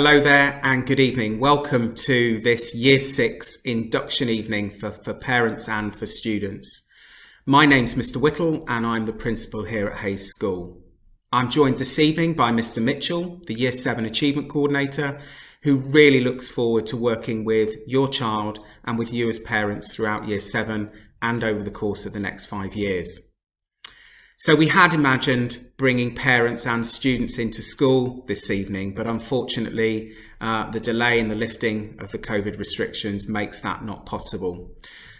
Hello there and good evening. Welcome to this Year 6 induction evening for parents and for students. My name's Mr. Whittle and I'm the principal here at Hayes School. I'm joined this evening by Mr. Mitchell, the Year 7 Achievement Coordinator, who really looks forward to working with your child and with you as parents throughout Year 7 and over the course of the next 5 years. So we had imagined bringing parents and students into school this evening, but unfortunately the delay in the lifting of the COVID restrictions makes that not possible.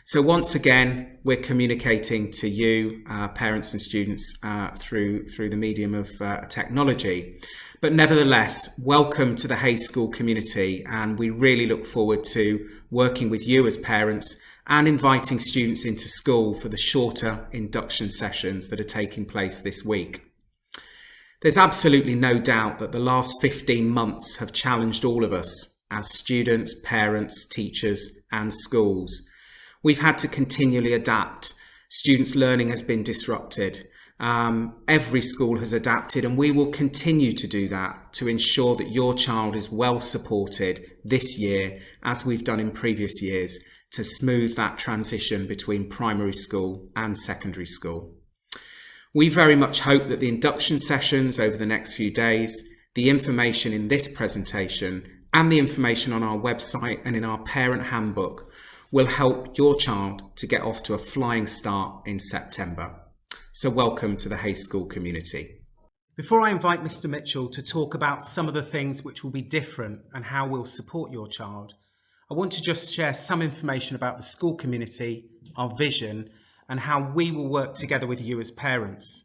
So once again, we're communicating to you, parents and students, through the medium of technology. But nevertheless, welcome to the Hayes School community, and we really look forward to working with you as parents and inviting students into school for the shorter induction sessions that are taking place this week. There's absolutely no doubt that the last 15 months have challenged all of us as students, parents, teachers and schools. We've had to continually adapt. Students' learning has been disrupted. Every school has adapted, and we will continue to do that to ensure that your child is well supported this year, as we've done in previous years, to smooth that transition between primary school and secondary school. We very much hope that the induction sessions over the next few days, the information in this presentation and the information on our website and in our parent handbook will help your child to get off to a flying start in September. So welcome to the Hayes School community. Before I invite Mr. Mitchell to talk about some of the things which will be different and how we'll support your child, I want to just share some information about the school community, our vision, and how we will work together with you as parents.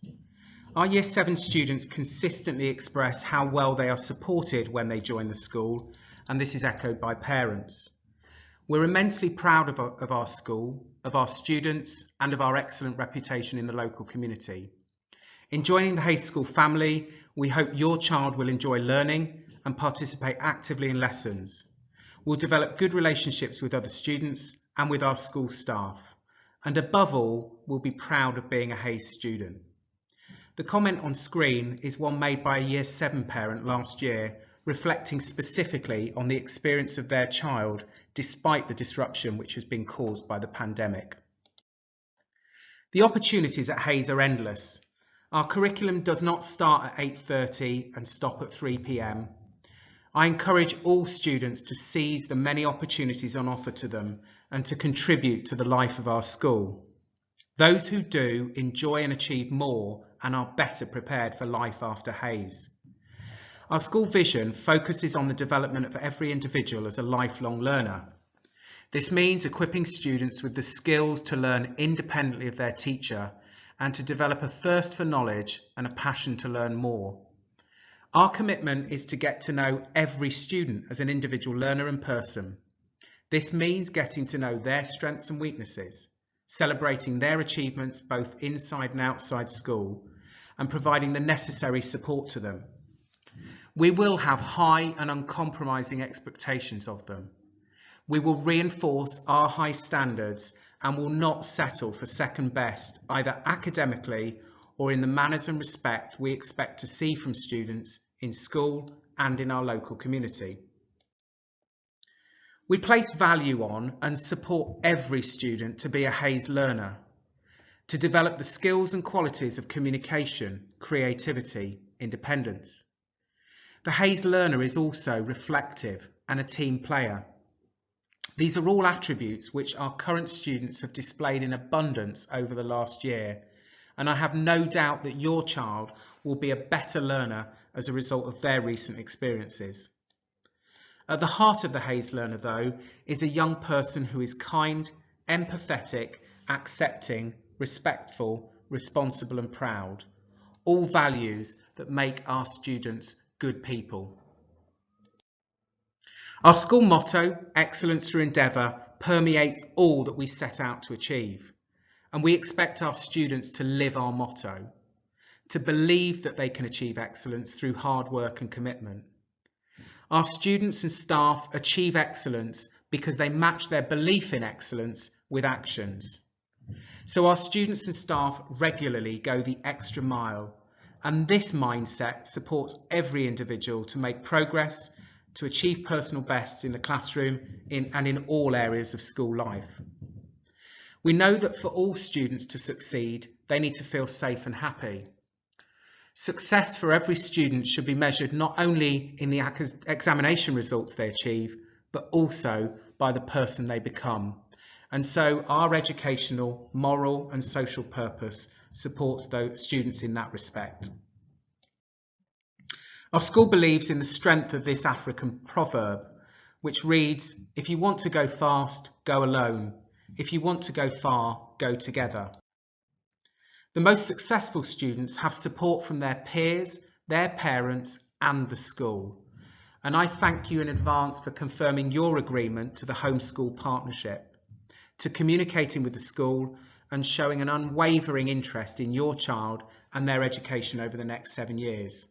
Our Year 7 students consistently express how well they are supported when they join the school, and this is echoed by parents. We're immensely proud of our school, of our students, and of our excellent reputation in the local community. In joining the Hayes School family, we hope your child will enjoy learning and participate actively in lessons. We'll develop good relationships with other students and with our school staff. And above all, we'll be proud of being a Hayes student. The comment on screen is one made by a Year 7 parent last year, reflecting specifically on the experience of their child despite the disruption which has been caused by the pandemic. The opportunities at Hayes are endless. Our curriculum does not start at 8:30 and stop at 3 p.m. I encourage all students to seize the many opportunities on offer to them and to contribute to the life of our school. Those who do enjoy and achieve more and are better prepared for life after Hayes. Our school vision focuses on the development of every individual as a lifelong learner. This means equipping students with the skills to learn independently of their teacher and to develop a thirst for knowledge and a passion to learn more. Our commitment is to get to know every student as an individual learner and person. This means getting to know their strengths and weaknesses, celebrating their achievements both inside and outside school, and providing the necessary support to them. We will have high and uncompromising expectations of them. We will reinforce our high standards and will not settle for second best, either academically or in the manners and respect we expect to see from students in school and in our local community. We place value on and support every student to be a Hayes learner, to develop the skills and qualities of communication, creativity, independence. The Hayes learner is also reflective and a team player. These are all attributes which our current students have displayed in abundance over the last year, and I have no doubt that your child will be a better learner as a result of their recent experiences. At the heart of the Hayes learner, though, is a young person who is kind, empathetic, accepting, respectful, responsible and proud, all values that make our students good people. Our school motto, excellence through endeavour, permeates all that we set out to achieve. And we expect our students to live our motto, to believe that they can achieve excellence through hard work and commitment. Our students and staff achieve excellence because they match their belief in excellence with actions. So our students and staff regularly go the extra mile, and this mindset supports every individual to make progress, to achieve personal bests in the classroom and in all areas of school life. We know that for all students to succeed, they need to feel safe and happy. Success for every student should be measured not only in the examination results they achieve, but also by the person they become. And so our educational, moral and social purpose supports those students in that respect. Our school believes in the strength of this African proverb, which reads, "If you want to go fast, go alone. If you want to go far, go together." The most successful students have support from their peers, their parents and the school. And I thank you in advance for confirming your agreement to the homeschool partnership, to communicating with the school and showing an unwavering interest in your child and their education over the next 7 years.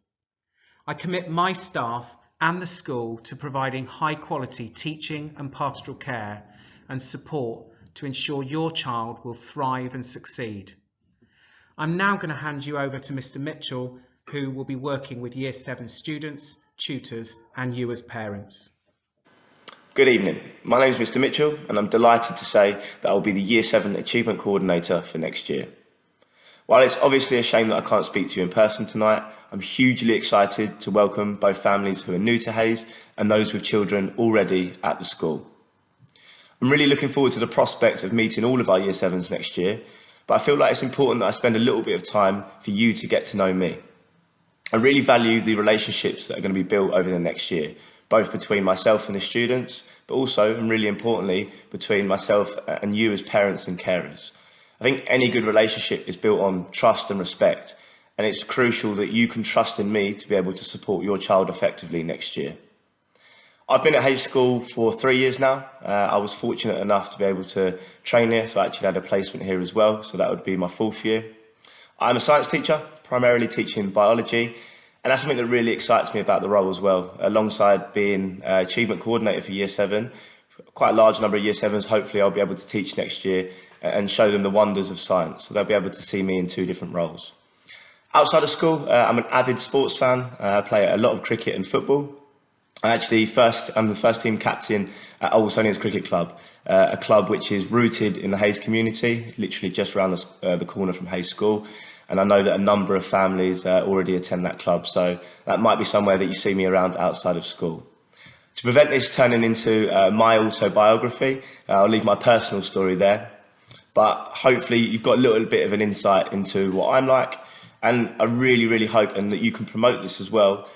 I commit my staff and the school to providing high quality teaching and pastoral care and support to ensure your child will thrive and succeed. I'm now going to hand you over to Mr. Mitchell, who will be working with Year 7 students, tutors and you as parents. Good evening, my name is Mr. Mitchell and I'm delighted to say that I'll be the Year 7 Achievement Coordinator for next year. While it's obviously a shame that I can't speak to you in person tonight, I'm hugely excited to welcome both families who are new to Hayes and those with children already at the school. I'm really looking forward to the prospect of meeting all of our Year 7s next year, but I feel like it's important that I spend a little bit of time for you to get to know me. I really value the relationships that are going to be built over the next year, both between myself and the students, but also, and really importantly, between myself and you as parents and carers. I think any good relationship is built on trust and respect, and it's crucial that you can trust in me to be able to support your child effectively next year. I've been at Hayes School for 3 years now. I was fortunate enough to be able to train here, so I actually had a placement here as well, so that would be my 4th year. I'm a science teacher, primarily teaching biology, and that's something that really excites me about the role as well, alongside being Achievement Coordinator for Year 7. Quite a large number of Year 7s, hopefully I'll be able to teach next year and show them the wonders of science, so they'll be able to see me in 2 different roles. Outside of school, I'm an avid sports fan. I play a lot of cricket and football. I'm the first team captain at Oldstonians Cricket Club, a club which is rooted in the Hayes community, literally just around the corner from Hayes School. And I know that a number of families already attend that club, so that might be somewhere that you see me around outside of school. To prevent this turning into my autobiography, I'll leave my personal story there. But hopefully you've got a little bit of an insight into what I'm like, and I really, really hope and that you can promote this as well.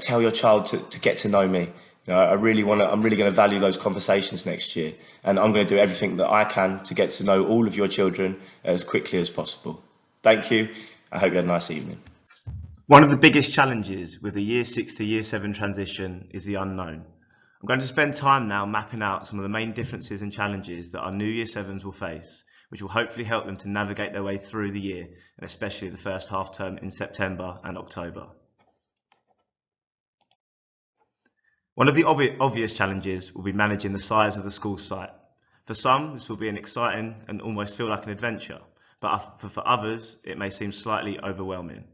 Tell your child to get to know me. You know, I'm really going to value those conversations next year, and I'm going to do everything that I can to get to know all of your children as quickly as possible. Thank you. I hope you had a nice evening. One of the biggest challenges with the Year 6 to Year 7 transition is the unknown. I'm going to spend time now mapping out some of the main differences and challenges that our new Year 7s will face, which will hopefully help them to navigate their way through the year, and especially the first half term in September and October. One of the obvious challenges will be managing the size of the school site. For some, this will be an exciting and almost feel like an adventure, but for others, it may seem slightly overwhelming.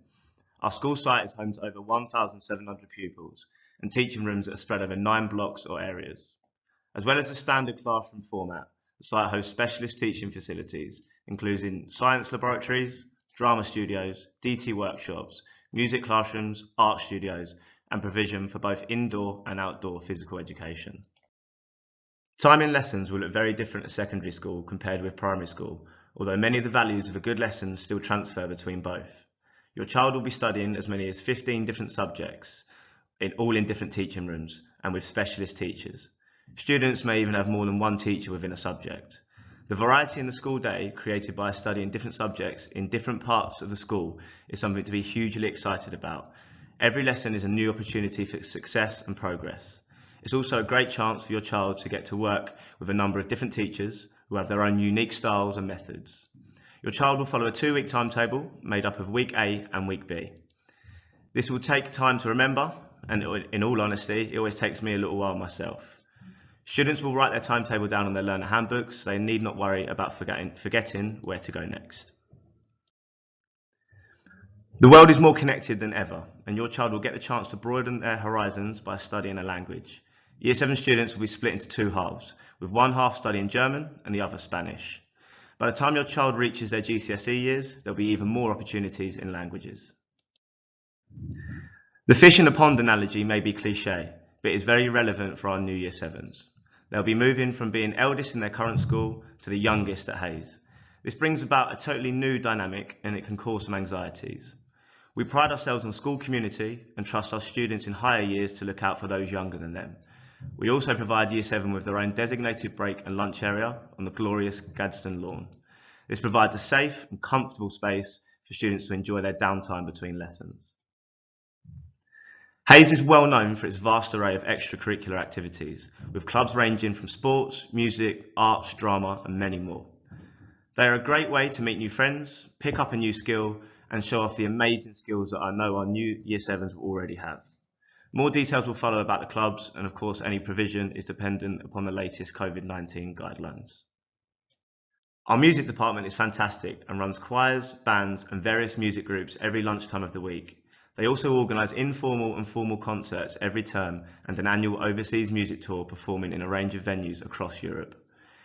Our school site is home to over 1,700 pupils and teaching rooms that are spread over 9 blocks or areas. As well as the standard classroom format, the site hosts specialist teaching facilities, including science laboratories, drama studios, DT workshops, music classrooms, art studios, and provision for both indoor and outdoor physical education. Time in lessons will look very different at secondary school compared with primary school, although many of the values of a good lesson still transfer between both. Your child will be studying as many as 15 different subjects, all in different teaching rooms and with specialist teachers. Students may even have more than one teacher within a subject. The variety in the school day, created by studying different subjects in different parts of the school, is something to be hugely excited about. Every lesson is a new opportunity for success and progress. It's also a great chance for your child to get to work with a number of different teachers who have their own unique styles and methods. Your child will follow a 2-week timetable made up of week A and week B. This will take time to remember, and in all honesty, it always takes me a little while myself. Students will write their timetable down on their learner handbooks, so they need not worry about forgetting where to go next. The world is more connected than ever, and your child will get the chance to broaden their horizons by studying a language. Year 7 students will be split into two halves, with one half studying German and the other Spanish. By the time your child reaches their GCSE years, there'll be even more opportunities in languages. The fish in the pond analogy may be cliché, but is very relevant for our new Year 7s. They'll be moving from being eldest in their current school to the youngest at Hayes. This brings about a totally new dynamic, and it can cause some anxieties. We pride ourselves on school community and trust our students in higher years to look out for those younger than them. We also provide Year 7 with their own designated break and lunch area on the glorious Gadsden lawn. This provides a safe and comfortable space for students to enjoy their downtime between lessons. Hayes is well known for its vast array of extracurricular activities, with clubs ranging from sports, music, arts, drama, and many more. They are a great way to meet new friends, pick up a new skill, and show off the amazing skills that I know our new Year 7s will already have. More details will follow about the clubs, and of course any provision is dependent upon the latest COVID-19 guidelines. Our music department is fantastic and runs choirs, bands and various music groups every lunchtime of the week. They also organise informal and formal concerts every term and an annual overseas music tour performing in a range of venues across Europe.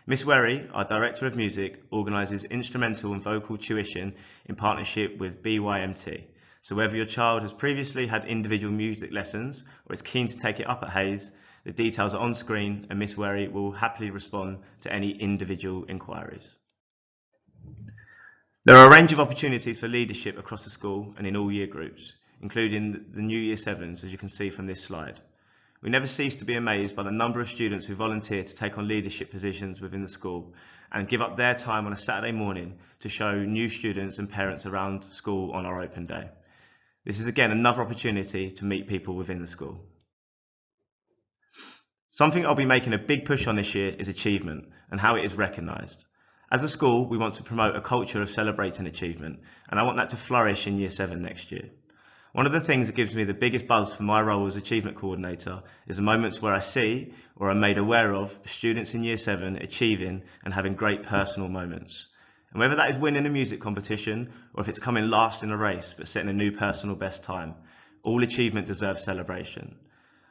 Miss Werry, our Director of Music, organises instrumental and vocal tuition in partnership with BYMT. So whether your child has previously had individual music lessons or is keen to take it up at Hayes, the details are on screen and Miss Werry will happily respond to any individual inquiries. There are a range of opportunities for leadership across the school and in all year groups, including the new Year 7s, as you can see from this slide. We never cease to be amazed by the number of students who volunteer to take on leadership positions within the school and give up their time on a Saturday morning to show new students and parents around school on our open day. This is again another opportunity to meet people within the school. Something I'll be making a big push on this year is achievement and how it is recognised. As a school, we want to promote a culture of celebrating achievement, and I want that to flourish in Year 7 next year. One of the things that gives me the biggest buzz for my role as Achievement Coordinator is the moments where I see, or am made aware of, students in Year 7 achieving and having great personal moments. And whether that is winning a music competition, or if it's coming last in a race but setting a new personal best time, all achievement deserves celebration.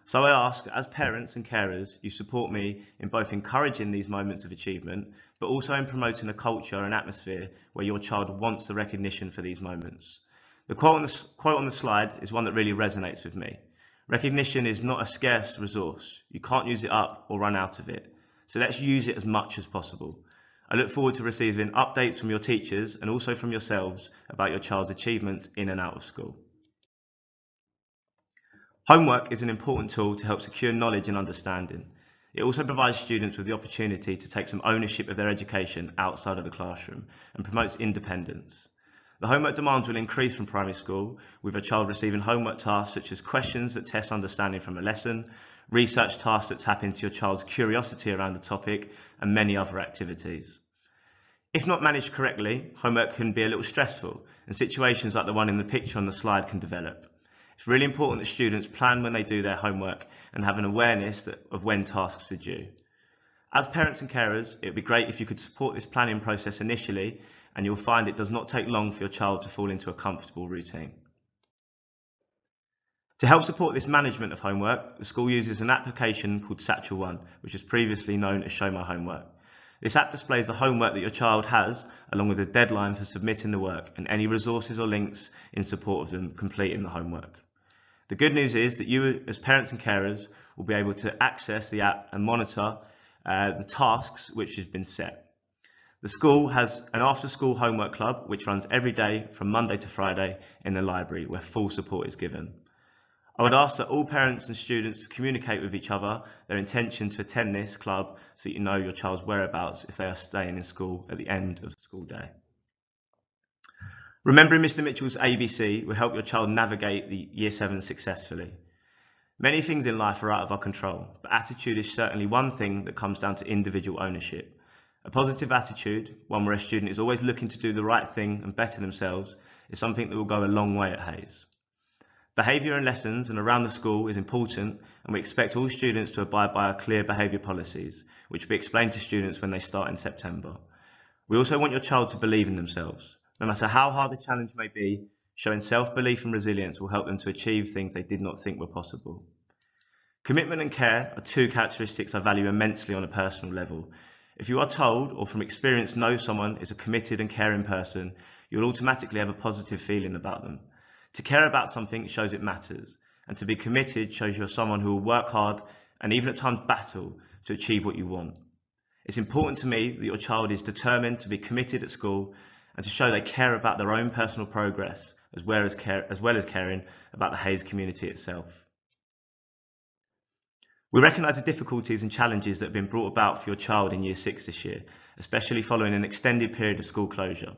So I ask, as parents and carers, you support me in both encouraging these moments of achievement, but also in promoting a culture and atmosphere where your child wants the recognition for these moments. The quote on the slide is one that really resonates with me. Recognition is not a scarce resource. You can't use it up or run out of it. So let's use it as much as possible. I look forward to receiving updates from your teachers and also from yourselves about your child's achievements in and out of school. Homework is an important tool to help secure knowledge and understanding. It also provides students with the opportunity to take some ownership of their education outside of the classroom and promotes independence. The homework demands will increase from primary school, with a child receiving homework tasks such as questions that test understanding from a lesson, research tasks that tap into your child's curiosity around the topic, and many other activities. If not managed correctly, homework can be a little stressful, and situations like the one in the picture on the slide can develop. It's really important that students plan when they do their homework and have an awareness of when tasks are due. As parents and carers, it would be great if you could support this planning process initially, and you'll find it does not take long for your child to fall into a comfortable routine. To help support this management of homework, the school uses an application called Satchel 1, which was previously known as Show My Homework. This app displays the homework that your child has, along with a deadline for submitting the work and any resources or links in support of them completing the homework. The good news is that you, as parents and carers, will be able to access the app and monitor the tasks which have been set. The school has an after-school homework club which runs every day from Monday to Friday in the library, where full support is given. I would ask that all parents and students communicate with each other their intention to attend this club so that you know your child's whereabouts if they are staying in school at the end of the school day. Remembering Mr. Mitchell's ABC will help your child navigate the Year 7 successfully. Many things in life are out of our control, but attitude is certainly one thing that comes down to individual ownership. A positive attitude, one where a student is always looking to do the right thing and better themselves, is something that will go a long way at Hayes. Behaviour in lessons and around the school is important, and we expect all students to abide by our clear behaviour policies, which will be explained to students when they start in September. We also want your child to believe in themselves. No matter how hard the challenge may be, Showing self-belief and resilience will help them to achieve things they did not think were possible. Commitment and care are two characteristics I value immensely on a personal level. If you are told or from experience know someone is a committed and caring person, you'll automatically have a positive feeling about them. To care about something shows it matters, and to be committed shows you're someone who will work hard and even at times battle to achieve what you want. It's important to me that your child is determined to be committed at school and to show they care about their own personal progress as well as caring about the Hayes community itself. We recognise the difficulties and challenges that have been brought about for your child in Year 6 this year, especially following an extended period of school closure.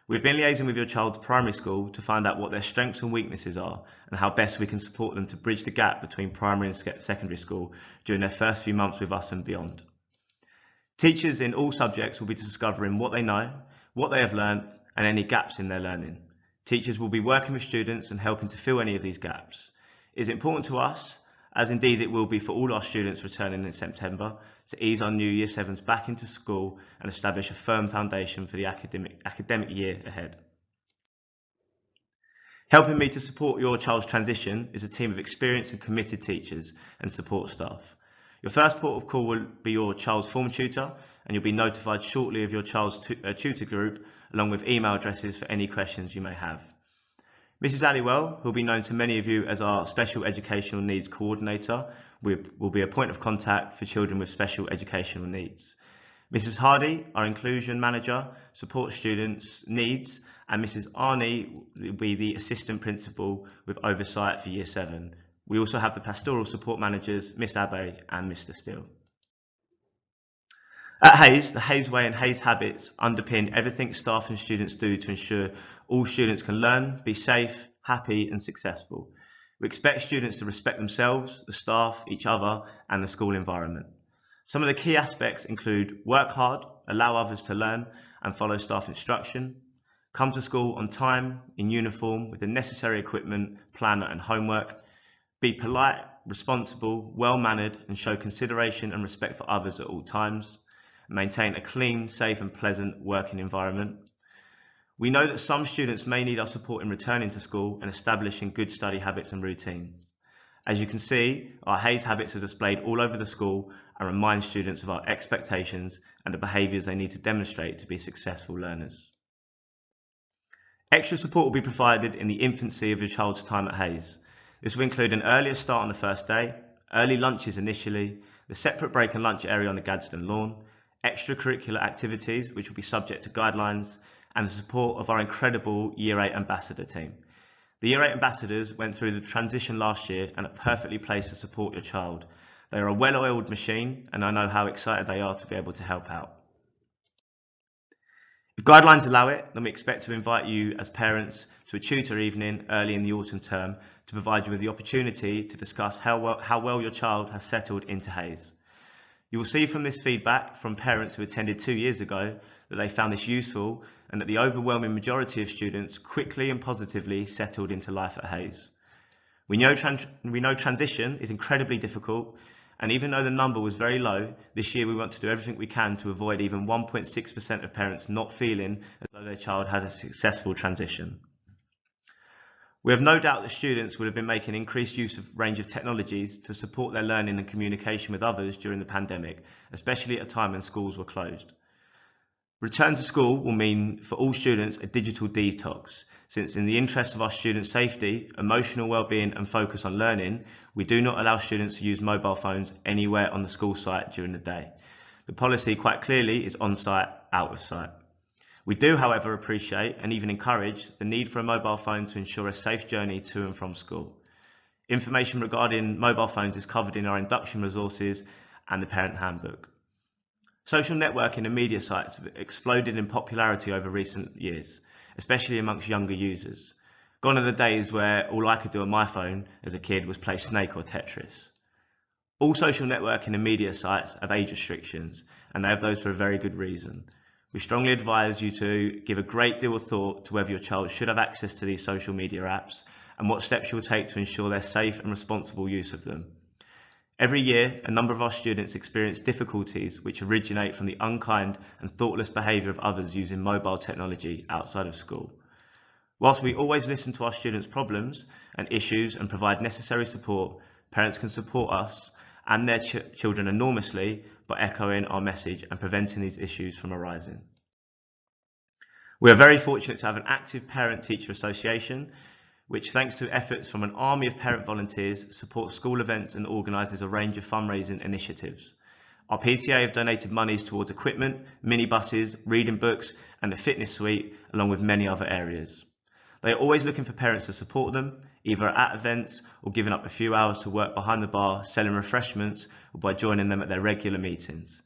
We've been liaising with your child's primary school to find out what their strengths and weaknesses are and how best we can support them to bridge the gap between primary and secondary school during their first few months with us and beyond. Teachers in all subjects will be discovering what they know, what they have learned, and any gaps in their learning. Teachers will be working with students and helping to fill any of these gaps. It is important to us, as indeed it will be for all our students returning in September, to ease our new Year 7s back into school and establish a firm foundation for the academic year ahead. Helping me to support your child's transition is a team of experienced and committed teachers and support staff. Your first port of call will be your child's form tutor, and you'll be notified shortly of your child's tutor group, along with email addresses for any questions you may have. Mrs. Aliwell, who will be known to many of you as our Special Educational Needs Coordinator, will be a point of contact for children with special educational needs. Mrs. Hardy, our Inclusion Manager, supports students' needs, and Mrs. Arnie will be the Assistant Principal with oversight for Year 7. We also have the Pastoral Support Managers, Miss Abbey and Mr. Steele. At Hayes, the Hayes Way and Hayes Habits underpin everything staff and students do to ensure all students can learn, be safe, happy and successful. We expect students to respect themselves, the staff, each other and the school environment. Some of the key aspects include work hard, allow others to learn and follow staff instruction, come to school on time, in uniform, with the necessary equipment, planner and homework, be polite, responsible, well-mannered and show consideration and respect for others at all times, maintain a clean, safe and pleasant working environment. We know that some students may need our support in returning to school and establishing good study habits and routines. As you can see, our Hayes habits are displayed all over the school and remind students of our expectations and the behaviours they need to demonstrate to be successful learners. Extra support will be provided in the infancy of your child's time at Hayes. This will include an earlier start on the first day, early lunches initially, the separate break and lunch area on the Gadsden lawn, extracurricular activities which will be subject to guidelines, and the support of our incredible Year 8 Ambassador team. The Year 8 Ambassadors went through the transition last year and are perfectly placed to support your child. They are a well-oiled machine and I know how excited they are to be able to help out. If guidelines allow it, then we expect to invite you as parents to a tutor evening early in the autumn term to provide you with the opportunity to discuss how well your child has settled into Hayes. You will see from this feedback from parents who attended 2 years ago that they found this useful and that the overwhelming majority of students quickly and positively settled into life at Hayes. We know transition is incredibly difficult, and even though the number was very low, this year we want to do everything we can to avoid even 1.6% of parents not feeling as though their child had a successful transition. We have no doubt that students would have been making increased use of a range of technologies to support their learning and communication with others during the pandemic, especially at a time when schools were closed. Return to school will mean for all students a digital detox, since in the interest of our students' safety, emotional well-being and focus on learning, we do not allow students to use mobile phones anywhere on the school site during the day. The policy quite clearly is on-site, out of sight. We do, however, appreciate and even encourage the need for a mobile phone to ensure a safe journey to and from school. Information regarding mobile phones is covered in our induction resources and the parent handbook. Social networking and media sites have exploded in popularity over recent years, especially amongst younger users. Gone are the days where all I could do on my phone as a kid was play Snake or Tetris. All social networking and media sites have age restrictions, and they have those for a very good reason. We strongly advise you to give a great deal of thought to whether your child should have access to these social media apps and what steps you will take to ensure their safe and responsible use of them. Every year, a number of our students experience difficulties which originate from the unkind and thoughtless behaviour of others using mobile technology outside of school. Whilst we always listen to our students' problems and issues and provide necessary support, parents can support us and their children enormously by echoing our message and preventing these issues from arising. We are very fortunate to have an active parent-teacher association, which, thanks to efforts from an army of parent volunteers, supports school events and organises a range of fundraising initiatives. Our PTA have donated monies towards equipment, minibuses, reading books and a fitness suite, along with many other areas. They are always looking for parents to support them, either at events or giving up a few hours to work behind the bar, selling refreshments, or by joining them at their regular meetings.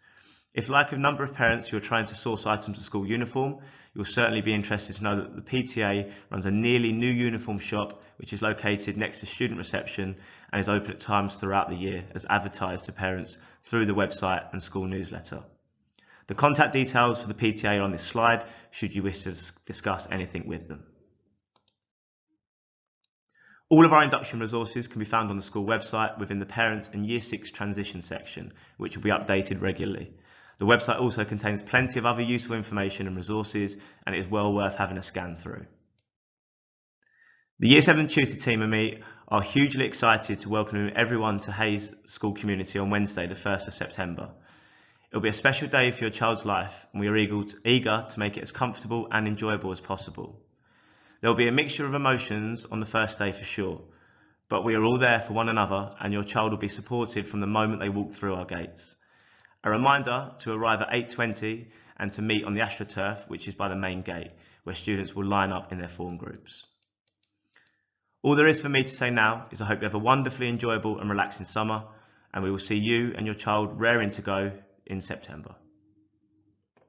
If, like a number of parents who are trying to source items of school uniform, you'll certainly be interested to know that the PTA runs a nearly new uniform shop, which is located next to student reception and is open at times throughout the year, as advertised to parents through the website and school newsletter. The contact details for the PTA are on this slide, should you wish to discuss anything with them. All of our induction resources can be found on the school website within the Parents and Year 6 transition section, which will be updated regularly. The website also contains plenty of other useful information and resources, and it is well worth having a scan through. The Year 7 tutor team and me are hugely excited to welcome everyone to Hayes School Community on Wednesday, the 1st of September. It will be a special day for your child's life, and we are eager to make it as comfortable and enjoyable as possible. There will be a mixture of emotions on the first day for sure, but we are all there for one another, and your child will be supported from the moment they walk through our gates. A reminder to arrive at 8:20 and to meet on the AstroTurf, which is by the main gate, where students will line up in their form groups. All there is for me to say now is I hope you have a wonderfully enjoyable and relaxing summer, and we will see you and your child raring to go in September.